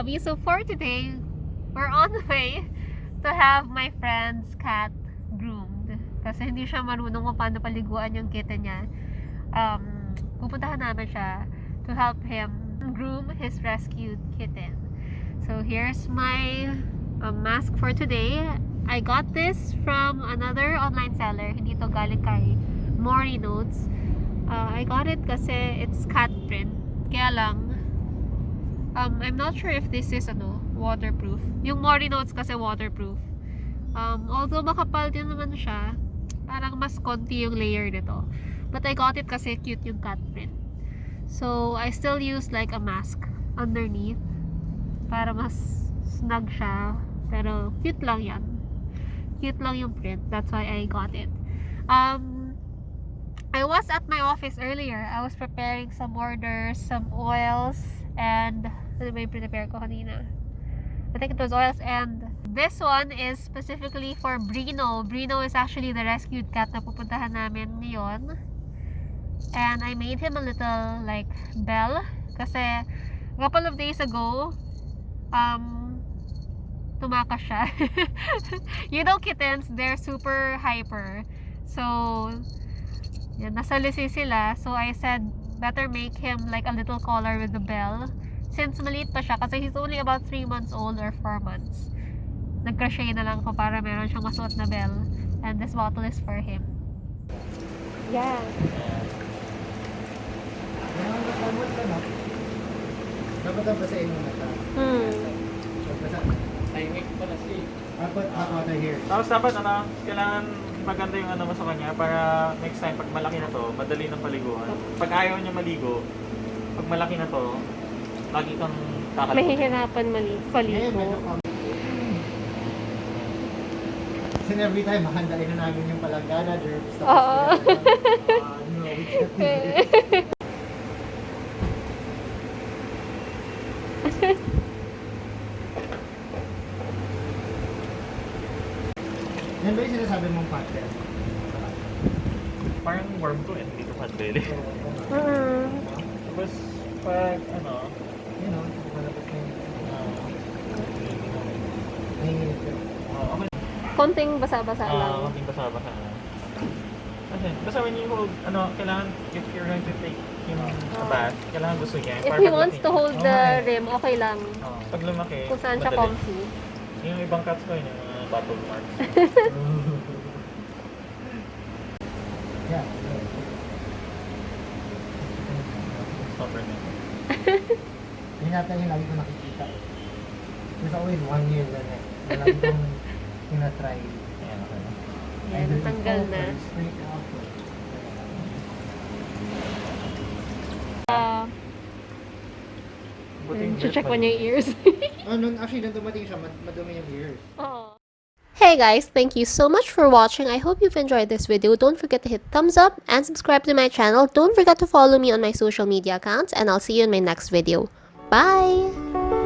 couchwasabi. So for today, we're on the way to have my friend's cat groomed. Kasi hindi siya marunong kung paano paliguan yung kitten niya. Pupuntahan namin siya to help him groom his rescued kitten. So here's my mask for today. I got this from another online seller. Hindi to galing kay Mori Notes. I got it kasi it's cat print. Kaya lang, I'm not sure if this is waterproof. Yung Mori Notes kasi waterproof. Although makapal din naman siya, parang mas konti yung layer nito. But I got it kasi cute yung cat print. So I still use like a mask underneath para mas snug siya. Pero cute lang yan. Cute lang yung print. That's why I got it. I was at my office earlier. I was preparing some orders, some oils, and ano ba yung prepare ko kanina? I think it was oils, and this one is specifically for Brino. Brino is actually the rescued cat na pupuntahan namin ngayon. And I made him a little like bell kasi a couple of days ago tumakas siya. You know kittens, they're super hyper. So yan, nasalisi sila. So I said better make him like a little collar with the bell. Since maliit pa siya, kasi he's only about 3 months old or 4 months. Nag-crochet na lang ko para meron siyang masuot na bell. And this bottle is for him. Yeah. Dapat ang basahin mo na ito. Timing pala siya. Put out here. Tapos dapat kailangan maganda yung mo sa kanya para next time pag malaki na to, madali ng paliguan. Pag ayaw niya maligo, pag malaki na to, lagi kang kakaligo. Mahihirapan paligo. Kasi every time, mahandain na namin yung palanggana, Jirbie. Oo. No, we can't do it. Yan ba yung sinasabi mong fat belly? Parang worm to and hindi to fat belly. Tapos pag yun o, malabas na yung nanginginig ko. Okay. Konting basa-basa lang. Konting basa-basa. Kasi, basta when you hold, kailangan, if you're going to take him a bath, kailangan gusto niya. If he wants to hold the rim, okay lang. Pag lumaki, Kung saan siya madali. comfy. Yung ibang cats ko yun, yung mga battle marks. Yeah. Stopper na. Yun natin yung lagi ko nakikita. There's always 1 year na lagi kong tinatry. Ayan, okay na. Yan, natanggal na. Check mo niya yung ears. Actually, nung dumating siya, madumi yung ears. Hey guys, thank you so much for watching. I hope you've enjoyed this video. Don't forget to hit thumbs up and subscribe to my channel. Don't forget to follow me on my social media accounts, and I'll see you in my next video. Bye!